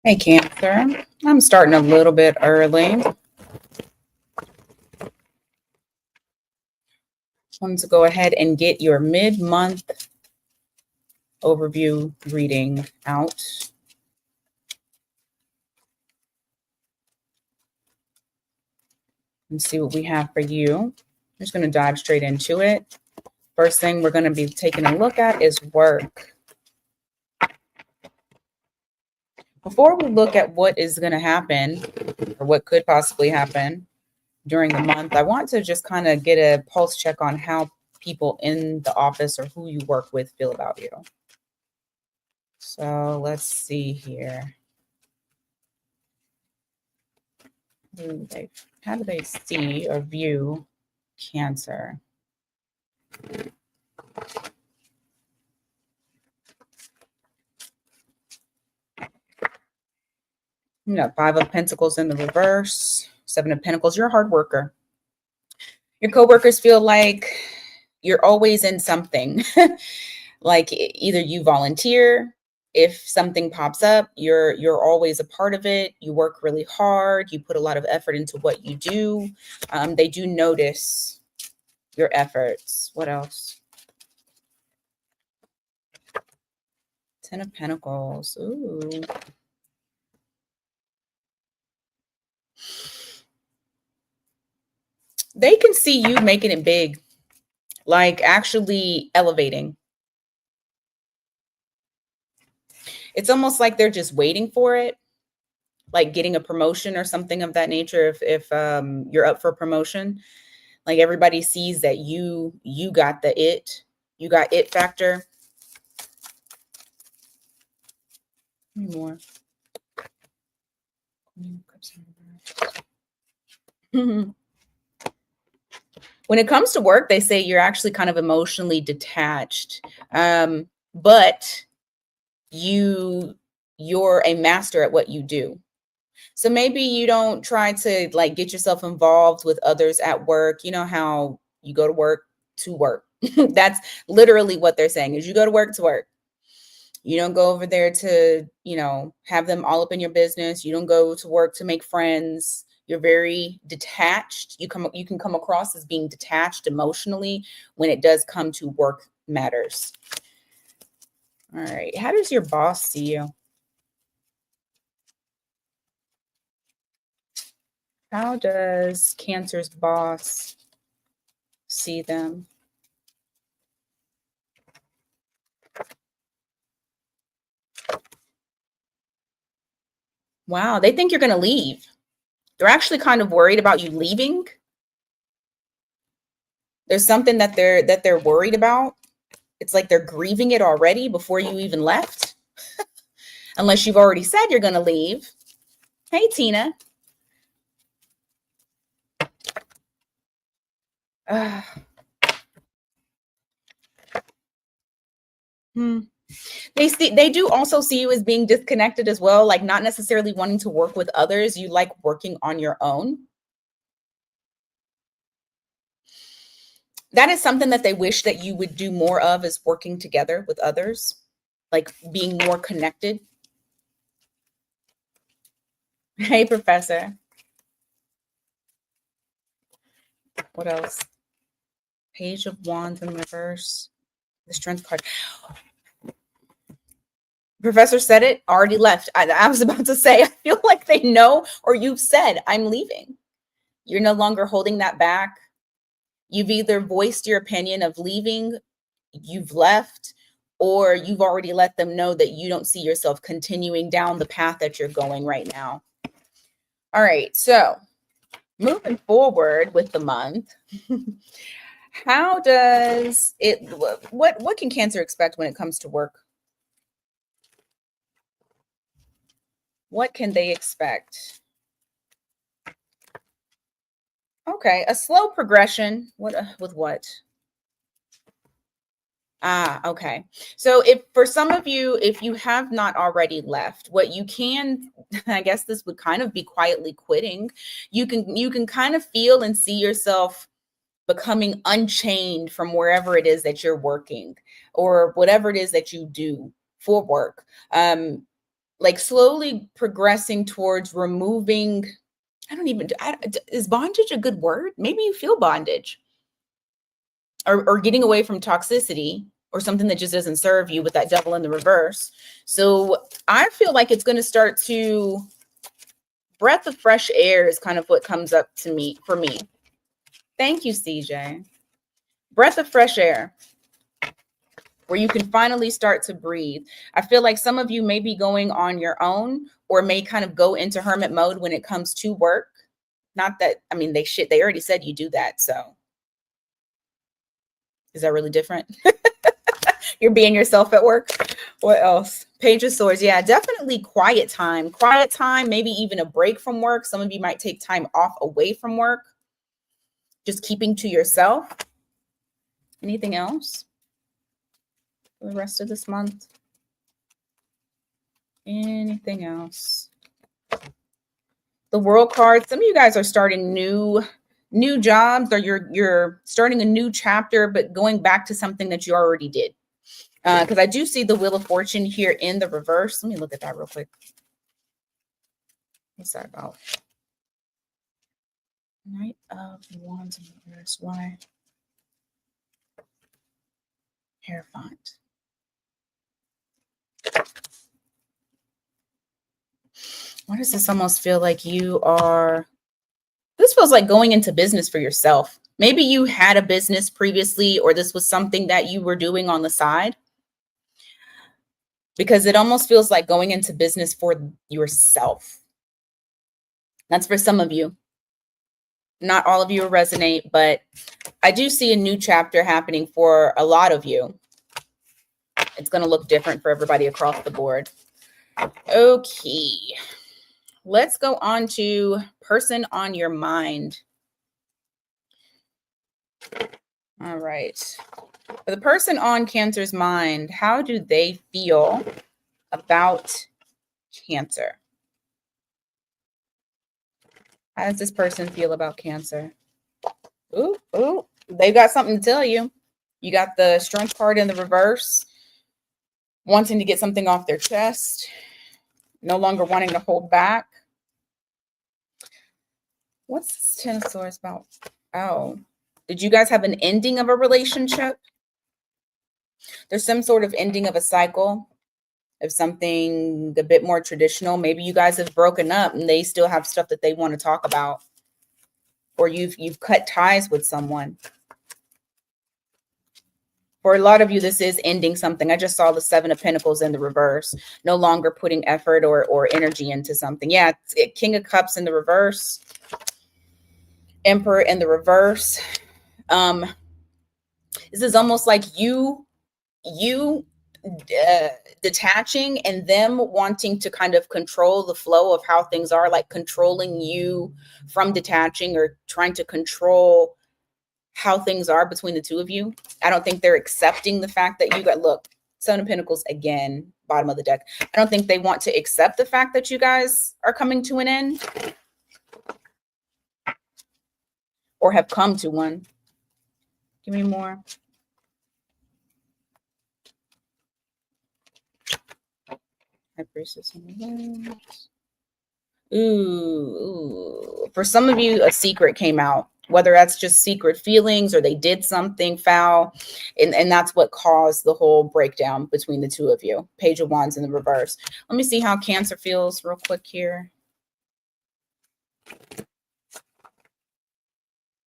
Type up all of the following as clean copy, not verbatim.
Hey, Cancer. I'm starting a little bit early. Wanted to go ahead and get your mid-month overview reading out. And see what we have for you. I'm just going to dive straight into it. First thing we're going to be taking a look at is work. Before we look at what is going to happen or what could possibly happen during the month, I want to just kind of get a pulse check on how people in the office or who you work with feel about you. So let's see here. How do they see or view Cancer? You got 5 of Pentacles in the reverse, 7 of Pentacles. You're a hard worker. Your coworkers feel like you're always in something. Like either you volunteer, if something pops up, you're always a part of it. You work really hard. You put a lot of effort into what you do. They do notice your efforts. What else? 10 of Pentacles. Ooh. They can see you making it big, like actually elevating. It's almost like they're just waiting for it, like getting a promotion or something of that nature. If you're up for promotion, like everybody sees that you got you got it factor. More. When it comes to work, they say you're actually kind of emotionally detached, but you're a master at what you do. So maybe you don't try to like get yourself involved with others at work. You know how you go to work to work. That's literally what they're saying is you go to work to work. You don't go over there to, have them all up in your business. You don't go to work to make friends. You're very detached. You can come across as being detached emotionally when it does come to work matters. All right. How does your boss see you? How does Cancer's boss see them? Wow, they think you're going to leave. They're actually kind of worried about you leaving. There's something that they're worried about. It's like they're grieving it already before you even left. Unless you've already said you're going to leave. Hey, Tina. They do also see you as being disconnected as well, like not necessarily wanting to work with others. You like working on your own. That is something that they wish that you would do more of, is working together with others, like being more connected. Hey, Professor. What else? Page of Wands in reverse. The Strength card. Professor said it, already left. I was about to say, I feel like they know, or you've said, I'm leaving. You're no longer holding that back. You've either voiced your opinion of leaving, you've left, or you've already let them know that you don't see yourself continuing down the path that you're going right now. All right, so moving forward with the month, how does it, what can Cancer expect when it comes to work? What can they expect? Okay, a slow progression. What with what? Okay. So if for some of you, if you have not already left, what you can, I guess this would kind of be quietly quitting. You can kind of feel and see yourself becoming unchained from wherever it is that you're working or whatever it is that you do for work. like slowly progressing towards removing, is bondage a good word? Maybe you feel bondage, or getting away from toxicity or something that just doesn't serve you with that devil in the reverse. So I feel like it's going to start to, breath of fresh air is kind of what comes up to me for me. Thank you, CJ. Breath of fresh air, where you can finally start to breathe. I feel like some of you may be going on your own, or may kind of go into hermit mode when it comes to work. Not that, I mean, they already said you do that. So is that really different? You're being yourself at work. What else? Page of Swords. Yeah, definitely quiet time. Quiet time, maybe even a break from work. Some of you might take time off away from work. Just keeping to yourself. Anything else for the rest of this month? Anything else? The World card. Some of you guys are starting new jobs, or you're starting a new chapter, but going back to something that you already did. Because I do see the Wheel of Fortune here in the reverse. Let me look at that real quick. What's that about? Knight of Wands in reverse. Why? Hierophant. Why does this almost feel like you are... This feels like going into business for yourself. Maybe you had a business previously, or this was something that you were doing on the side. Because it almost feels like going into business for yourself. That's for some of you. Not all of you will resonate, but I do see a new chapter happening for a lot of you. It's going to look different for everybody across the board. Okay. Let's go on to person on your mind. All right. For the person on Cancer's mind, how do they feel about Cancer? How does this person feel about Cancer? Ooh, they've got something to tell you. You got the Strength card in the reverse, wanting to get something off their chest, no longer wanting to hold back. What's this Ten of Swords about? Oh, did you guys have an ending of a relationship? There's some sort of ending of a cycle, of something a bit more traditional. Maybe you guys have broken up and they still have stuff that they want to talk about. Or you've cut ties with someone. For a lot of you, this is ending something. I just saw the Seven of Pentacles in the reverse. No longer putting effort or energy into something. Yeah, King of Cups in the reverse. Emperor in the reverse. This is almost like you detaching and them wanting to kind of control the flow of how things are, like controlling you from detaching, or trying to control how things are between the two of you. I don't think they're accepting the fact that you got, look, Seven of Pentacles again, bottom of the deck. I don't think they want to accept the fact that you guys are coming to an end, or have come to one. Give me more. High Priestess. Ooh. For some of you, a secret came out, whether that's just secret feelings or they did something foul. And that's what caused the whole breakdown between the two of you. Page of Wands in the reverse. Let me see how Cancer feels real quick here.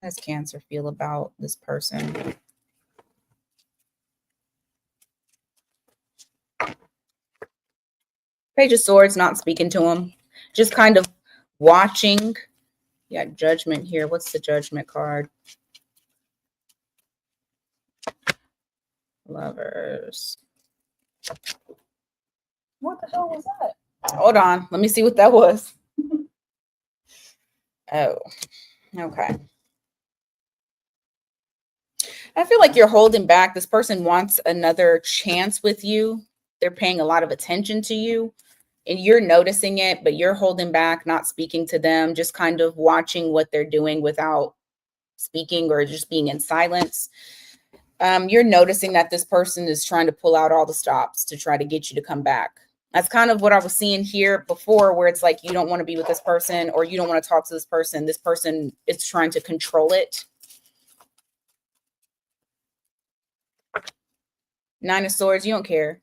How does Cancer feel about this person? Page of Swords, not speaking to him. Just kind of watching. Yeah, Judgment here. What's the Judgment card? Lovers. What the hell was that? Hold on. Let me see what that was. Oh, okay. I feel like you're holding back. This person wants another chance with you. They're paying a lot of attention to you, and you're noticing it, but you're holding back, not speaking to them, just kind of watching what they're doing without speaking, or just being in silence. You're noticing that this person is trying to pull out all the stops to try to get you to come back. That's kind of what I was seeing here before, where it's like you don't want to be with this person or you don't want to talk to this person. This person is trying to control it. Nine of Swords, you don't care.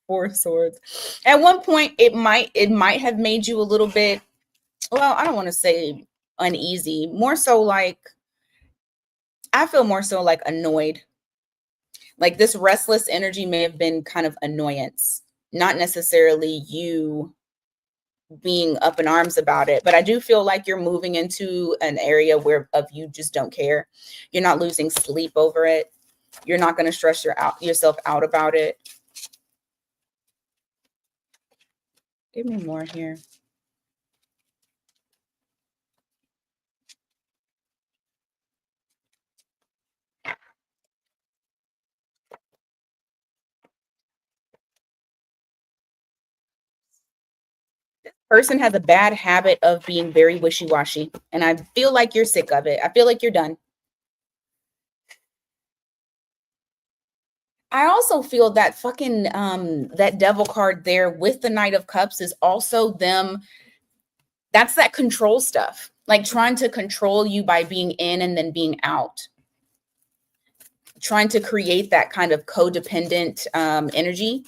Four of Swords. At one point, it might have made you a little bit, well, I don't want to say uneasy, more so like, I feel more so like annoyed. Like this restless energy may have been kind of annoyance, not necessarily you being up in arms about it, but I do feel like you're moving into an area where of you just don't care. You're not losing sleep over it. You're not going to stress yourself out about it. Give me more here. Person has a bad habit of being very wishy-washy, and I feel like you're sick of it. I feel like you're done. I also feel that fucking that devil card there with the Knight of Cups is also them. That's that control stuff, like trying to control you by being in and then being out, trying to create that kind of codependent energy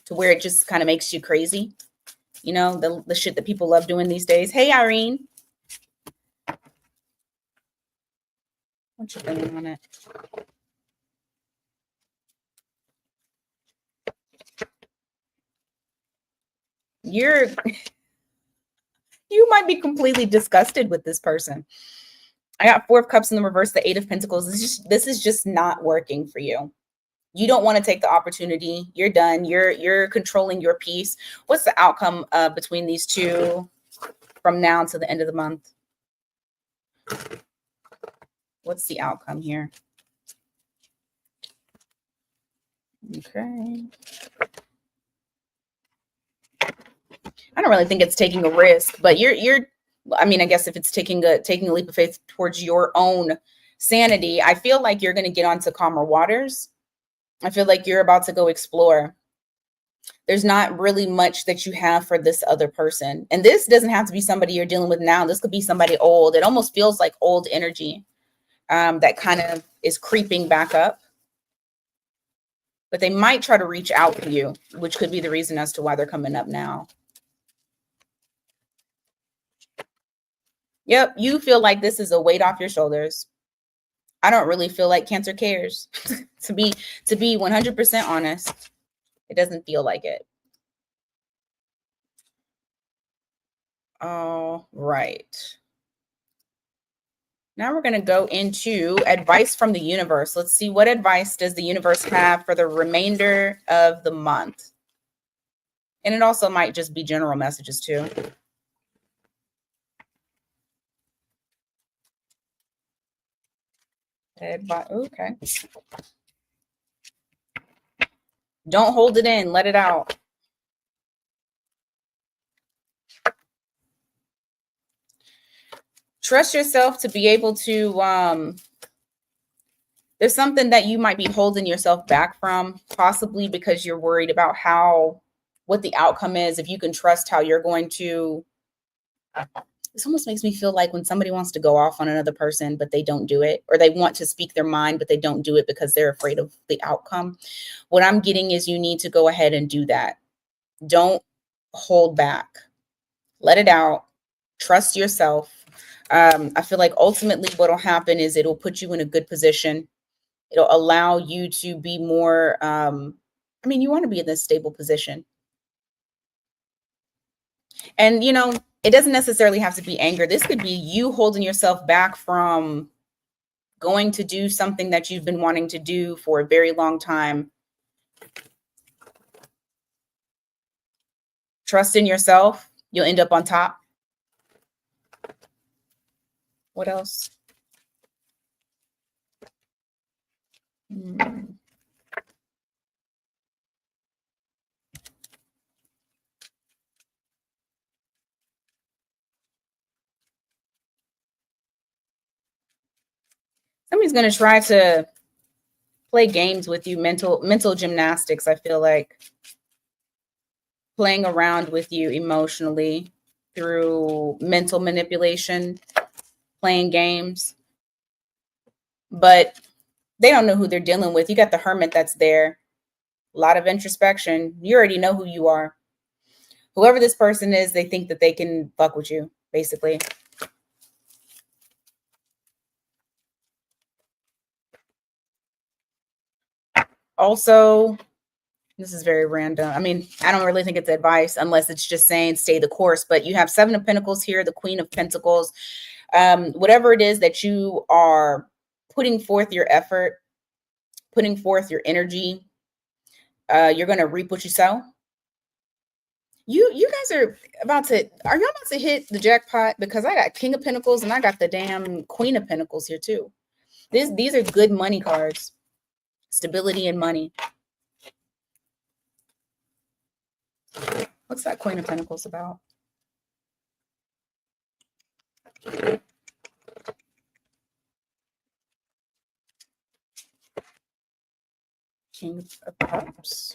to where it just kind of makes you crazy. You know, the shit that people love doing these days. Hey, Irene. What's your feeling on it? You might be completely disgusted with this person. I got Four of Cups in the reverse, the Eight of Pentacles. This is just not working for you. You don't want to take the opportunity. You're done. You're controlling your peace. What's the outcome between these two from now to the end of the month? What's the outcome here? Okay. I don't really think it's taking a risk, but you're I mean, I guess if it's taking a leap of faith towards your own sanity, I feel like you're going to get onto calmer waters. I feel like you're about to go explore. There's not really much that you have for this other person. And this doesn't have to be somebody you're dealing with now. This could be somebody old. It almost feels like old energy that kind of is creeping back up. But they might try to reach out to you, which could be the reason as to why they're coming up now. Yep, you feel like this is a weight off your shoulders. I don't really feel like Cancer cares. to be 100% honest, it doesn't feel like it. All right. Now we're going to go into advice from the universe. Let's see, what advice does the universe have for the remainder of the month? And it also might just be general messages too. Okay. Don't hold it in. Let it out. Trust yourself to be able to, there's something that you might be holding yourself back from, possibly because you're worried about what the outcome is. If you can trust how you're going to, this almost makes me feel like when somebody wants to go off on another person, but they don't do it, or they want to speak their mind, but they don't do it because they're afraid of the outcome. What I'm getting is you need to go ahead and do that. Don't hold back. Let it out. Trust yourself. I feel like ultimately what will happen is it'll put you in a good position. It'll allow you to be more, I mean, you want to be in this stable position. And, you know, it doesn't necessarily have to be anger. This could be you holding yourself back from going to do something that you've been wanting to do for a very long time. Trust in yourself. You'll end up on top. What else? Somebody's going to try to play games with you, mental gymnastics, I feel like. playing around with you emotionally through mental manipulation, playing games, but they don't know who they're dealing with. You got the hermit that's there, a lot of introspection. You already know who you are. Whoever this person is, they think that they can fuck with you, basically. Also, this is very random. I mean, I don't really think it's advice unless it's just saying stay the course, but you have Seven of Pentacles here, the Queen of Pentacles. Whatever it is that you are putting forth your effort, putting forth your energy, you're going to reap what you sow. You guys are y'all about to hit the jackpot? Because I got King of Pentacles and I got the damn Queen of Pentacles here too. These are good money cards. Stability and money. What's that Queen of Pentacles about? King of Cups.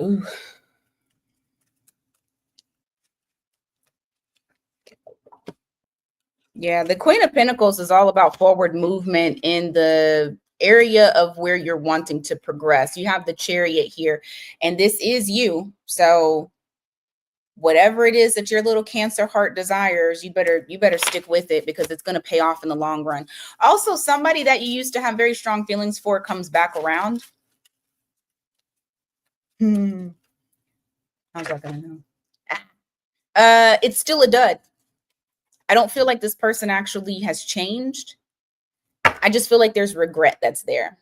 Ooh. Yeah, the Queen of Pentacles is all about forward movement in the area of where you're wanting to progress. You have the Chariot here, and this is you. So whatever it is that your little Cancer heart desires, you better stick with it, because it's going to pay off in the long run. Also, somebody that you used to have very strong feelings for comes back around. How's that going to know? It's still a dud. I don't feel like this person actually has changed. I just feel like there's regret that's there.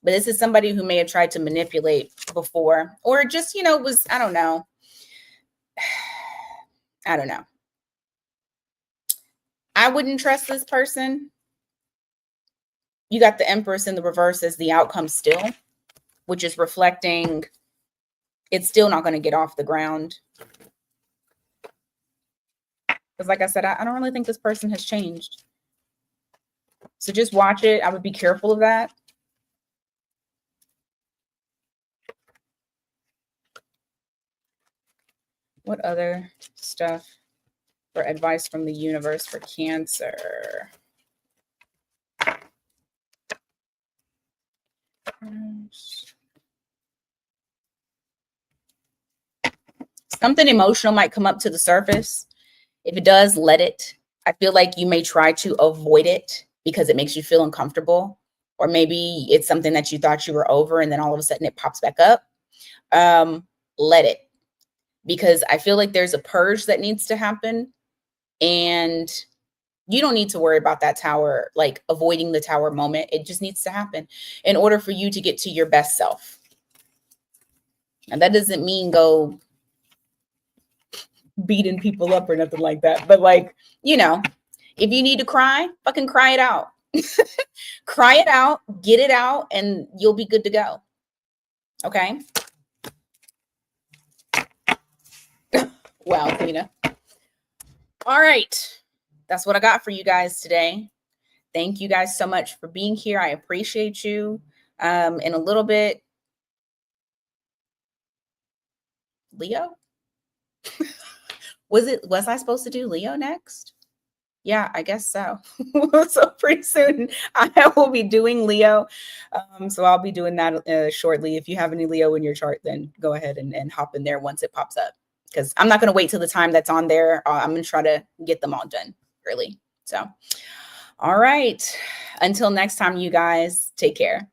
But this is somebody who may have tried to manipulate before, or just, was, I don't know. I don't know. I wouldn't trust this person. You got the Empress in the reverse as the outcome still, which is reflecting it's still not going to get off the ground. Because like I said, I don't really think this person has changed. So just watch it. I would be careful of that. What other stuff for advice from the universe for Cancer? Something emotional might come up to the surface. If it does, let it. I feel like you may try to avoid it because it makes you feel uncomfortable. Or maybe it's something that you thought you were over and then all of a sudden it pops back up. Let it. Because I feel like there's a purge that needs to happen. And you don't need to worry about that tower, like avoiding the tower moment. It just needs to happen in order for you to get to your best self. And that doesn't mean go beating people up or nothing like that. But like, if you need to cry, fucking cry it out. Cry it out, get it out, and you'll be good to go. Okay? Wow, Tina. All right. That's what I got for you guys today. Thank you guys so much for being here. I appreciate you. In a little bit, Leo? Was I supposed to do Leo next? Yeah, I guess so. So pretty soon I will be doing Leo. So I'll be doing that shortly. If you have any Leo in your chart, then go ahead and hop in there once it pops up, because I'm not going to wait till the time that's on there. I'm going to try to get them all done early. So, all right. Until next time, you guys, take care.